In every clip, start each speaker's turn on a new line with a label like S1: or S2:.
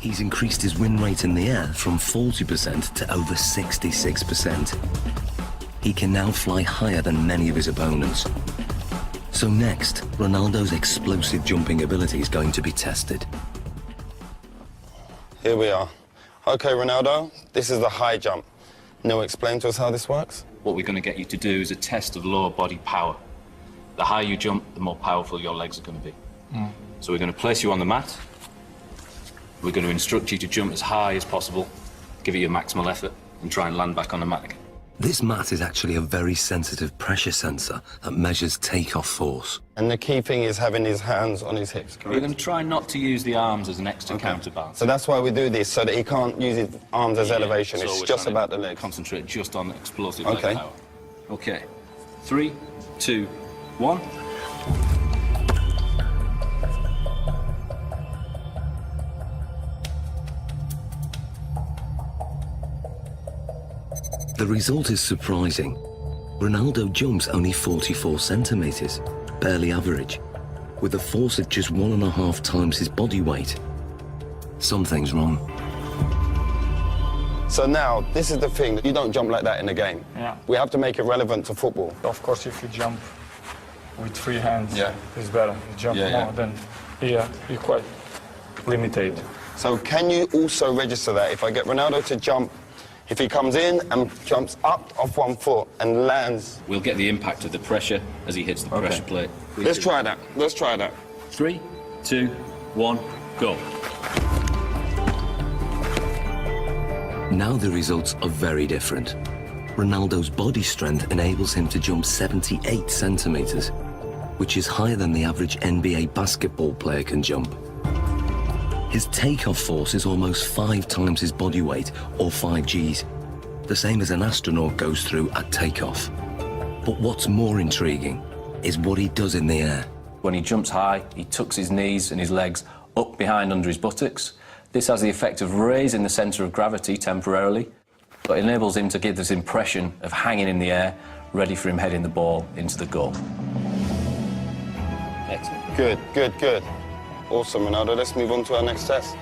S1: He's increased his win rate in the air from 40% to over 66%. He can now fly higher than many of his opponents. So next, Ronaldo's explosive jumping ability is going to be tested.
S2: Here we are. Okay, Ronaldo, this is the high jump. Now explain to us how this works.
S3: What we're going to get you to do is a test of lower body power. The higher you jump, the more powerful your legs are going to be. So we're going to place you on the mat. We're going to instruct you to jump as high as possible, give it your maximal effort, and try and land back on the mat again.
S1: This mat is actually a very sensitive pressure sensor that measures takeoff force.
S2: And the key thing is having his hands on his hips, correct?
S3: We're going to try not to use the arms as an extra counterbalance.
S2: So that's why we do this, so that he can't use his arms as elevation. It's just about the legs.
S3: Concentrate just on explosive leg power. Okay. 3, 2, 1.
S1: The result is surprising. Ronaldo jumps only 44 centimeters, barely average, with a force of just 1.5 times his body weight. Something's wrong.
S2: So now, this is the thing, you don't jump like that in the game.
S4: Yeah.
S2: We have to make it relevant to football.
S4: Of course, if you jump with 3 hands, it's better. You jump more than here, you're quite limited.
S2: So can you also register that? If I get Ronaldo to jump, if he comes in and jumps up off 1 foot and lands...
S3: We'll get the impact of the pressure as he hits the pressure plate.
S2: Let's try that. Let's try that.
S3: 3, 2, 1, go.
S1: Now the results are very different. Ronaldo's body strength enables him to jump 78 centimeters, which is higher than the average NBA basketball player can jump. His takeoff force is almost 5 times his body weight, or 5 Gs, the same as an astronaut goes through at takeoff. But what's more intriguing is what he does in the air.
S3: When he jumps high, he tucks his knees and his legs up behind under his buttocks. This has the effect of raising the centre of gravity temporarily, but enables him to give this impression of hanging in the air, ready for him heading the ball into the goal. Excellent.
S2: Good, good, good. Awesome, Ronaldo. Let's move on to our next test.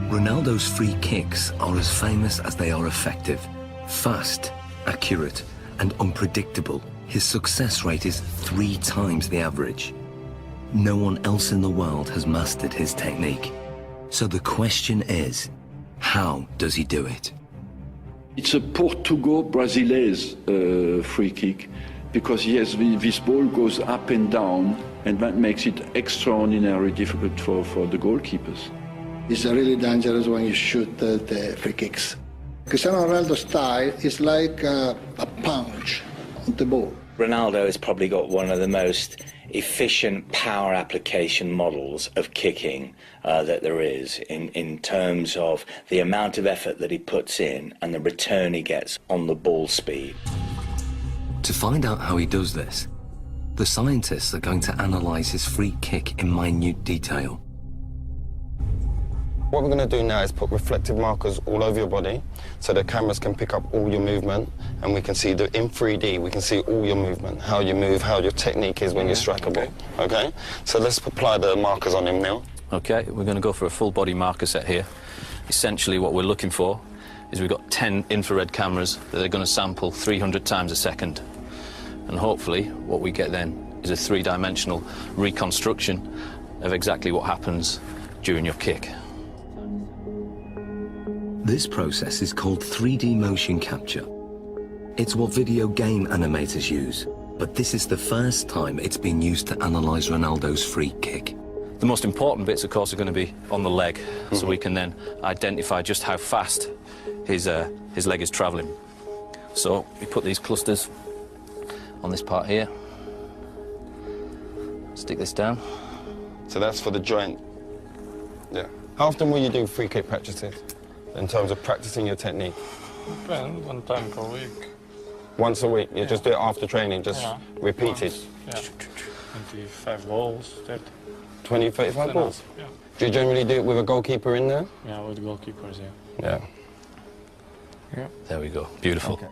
S1: Ronaldo's free kicks are as famous as they are effective. Fast, accurate, and unpredictable. His success rate is 3 times the average. No one else in the world has mastered his technique. So the question is, how does he do it?
S5: It's a Portugal-Brazilese free kick, because yes, this ball goes up and down, and that makes it extraordinarily difficult for the goalkeepers.
S6: It's really dangerous when you shoot the free kicks. Cristaino Ronaldo's style is like a punch on the ball.
S7: Ronaldo has probably got one of the most efficient power application models of kicking that there is in terms of the amount of effort that he puts in and the return he gets on the ball speed.
S1: To find out how he does this, the scientists are going to analyze his free kick in minute detail.
S2: What we're going to do now is put reflective markers all over your body so the cameras can pick up all your movement, and we can see in 3D, we can see all your movement, how you move, how your technique is when you strike a ball. Okay? So let's apply the markers on him now.
S3: Okay, we're going to go for a full body marker set here. Essentially what we're looking for is we've got 10 infrared cameras that are going to sample 300 times a second. And hopefully what we get then is a 3-dimensional reconstruction of exactly what happens during your kick.
S1: This process is called 3D motion capture. It's what video game animators use, but this is the first time it's been used to analyze Ronaldo's free kick.
S3: The most important bits, of course, are going to be on the leg, so we can then identify just how fast his leg is travelling. So we put these clusters on this part here. Stick this down.
S2: So that's for the joint. Yeah. How often will you do free kick practices in terms of practicing your technique?
S4: Depends, 1 time per week.
S2: Once a week? You just do it after training, just repeat it?
S4: Yeah. 25 balls, 30.
S2: 20, 35 balls?
S4: Yeah.
S2: Do you generally do it with a goalkeeper in there?
S4: Yeah, with goalkeepers,
S2: Yeah.
S4: Yeah.
S3: There we go. Beautiful.
S2: Okay.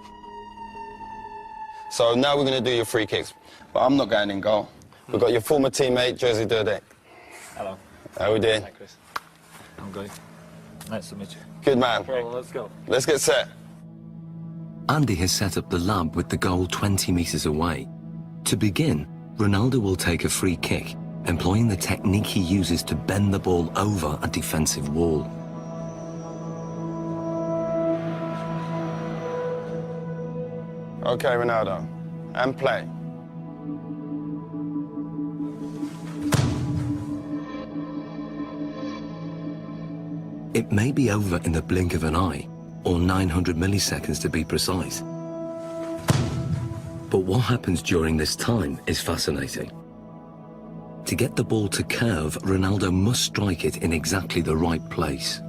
S2: So now we're going to do your free kicks. But I'm not going in goal. We've got your former teammate, Jersey Durdek.
S8: Hello.
S2: How we doing?
S8: Hi, Chris. I'm good. Nice to meet you.
S2: Good man.
S8: Well, let's go.
S2: Let's get set.
S1: Andy has set up the lab with the goal 20 metres away. To begin, Ronaldo will take a free kick, employing the technique he uses to bend the ball over a defensive wall.
S2: Okay, Ronaldo. And play.
S1: It may be over in the blink of an eye, or 900 milliseconds to be precise. But what happens during this time is fascinating. To get the ball to curve, Ronaldo must strike it in exactly the right place.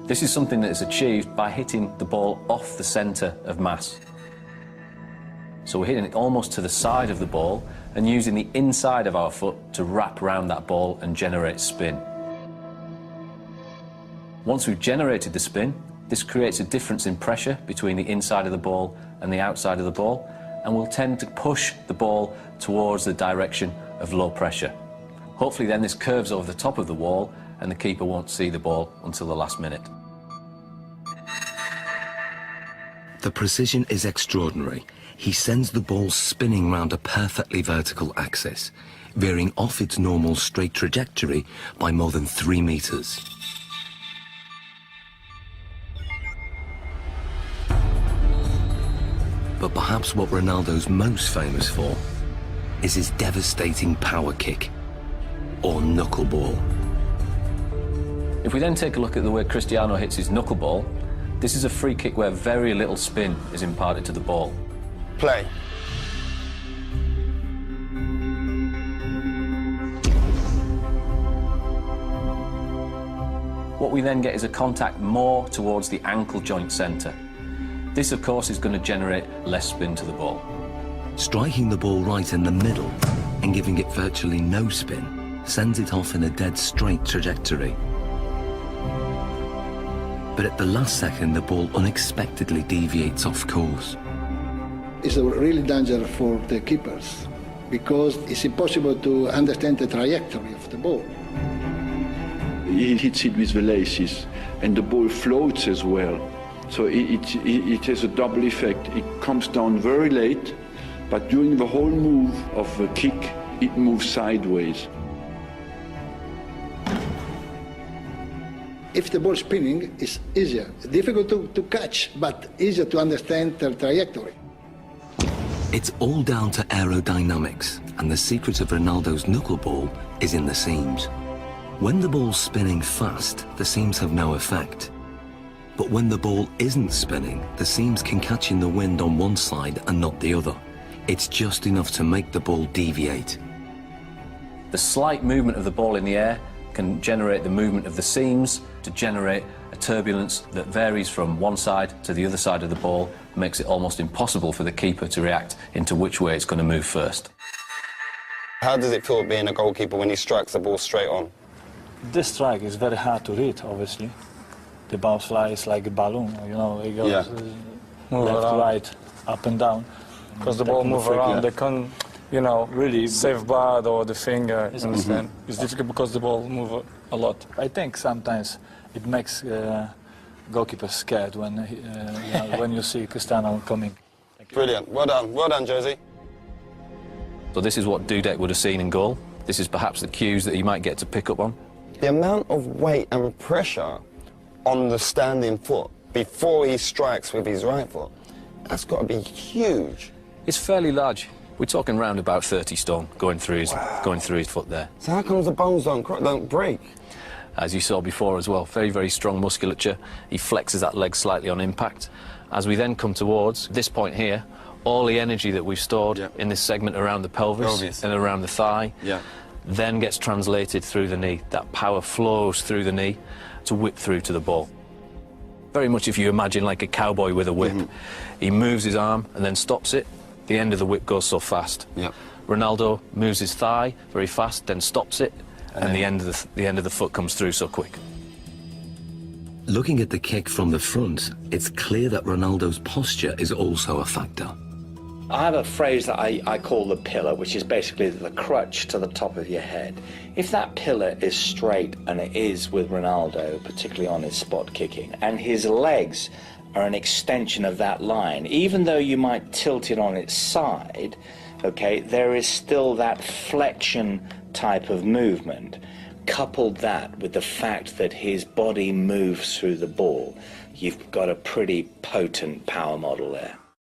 S3: This is something that is achieved by hitting the ball off the centre of mass. So we're hitting it almost to the side of the ball and using the inside of our foot to wrap around that ball and generate spin. Once we've generated the spin, this creates a difference in pressure between the inside of the ball and the outside of the ball, and will tend to push the ball towards the direction of low pressure. Hopefully then this curves over the top of the wall and the keeper won't see the ball until the last minute.
S1: The precision is extraordinary. He sends the ball spinning round a perfectly vertical axis, veering off its normal straight trajectory by more than 3 metres. But perhaps what Ronaldo's most famous for is his devastating power kick, or knuckleball.
S3: If we then take a look at the way Cristiano hits his knuckleball, this is a free kick where very little spin is imparted to the ball.
S2: Play.
S3: What we then get is a contact more towards the ankle joint centre. This, of course, is going to generate less spin to the ball.
S1: Striking the ball right in the middle and giving it virtually no spin sends it off in a dead straight trajectory. But at the last second, the ball unexpectedly deviates off course.
S6: It's a really danger for the keepers because it's impossible to understand the trajectory of the ball.
S5: He hits it with the laces, and the ball floats as well. So it has a double effect. It comes down very late, but during the whole move of the kick, it moves sideways.
S6: If the ball spinning, it's easier. Difficult to catch, but easier to understand the trajectory.
S1: It's all down to aerodynamics, and the secret of Ronaldo's knuckleball is in the seams. When the ball's spinning fast, the seams have no effect. But when the ball isn't spinning, the seams can catch in the wind on one side and not the other. It's just enough to make the ball deviate.
S3: The slight movement of the ball in the air can generate the movement of the seams to generate a turbulence that varies from one side to the other side of the ball, makes it almost impossible for the keeper to react into which way it's going to move first.
S2: How does it feel being a goalkeeper when he strikes the ball straight on?
S8: This strike is very hard to read, obviously. The ball flies like a balloon, you know, it goes
S4: Move
S8: left,
S4: around.
S8: right, up and down.
S4: Because the ball move around, they can't, you know, really save bad or the finger, you understand? It's difficult because the ball move a lot.
S8: I think sometimes it makes goalkeepers scared when, you know, when you see Cristiano coming.
S2: Brilliant. Well done, Jersey.
S3: So this is what Dudek would have seen in goal. This is perhaps the cues that he might get to pick up on.
S2: The amount of weight and pressure on the standing foot before he strikes with his right foot, that's got to be huge.
S3: It's fairly large. We're talking round about 30 stone going through his foot there.
S2: So how comes the bones don't break?
S3: As you saw before as well, very, very strong musculature. He flexes that leg slightly on impact. As we then come towards this point here, all the energy that we've stored in this segment around the pelvis and around the thigh then gets translated through the knee. That power flows through the knee to whip through to the ball. Very much if you imagine like a cowboy with a whip. He moves his arm and then stops it. The end of the whip goes so fast. Ronaldo moves his thigh very fast, then stops it, and the end of the foot comes through so quick.
S1: Looking at the kick from the front, it's clear that Ronaldo's posture is also a factor.
S7: I have a phrase that I call the pillar, which is basically the crutch to the top of your head. If that pillar is straight, and it is with Ronaldo, particularly on his spot kicking, and his legs are an extension of that line, even though you might tilt it on its side, okay, there is still that flexion type of movement. Coupled that with the fact that his body moves through the ball, you've got a pretty potent power model there.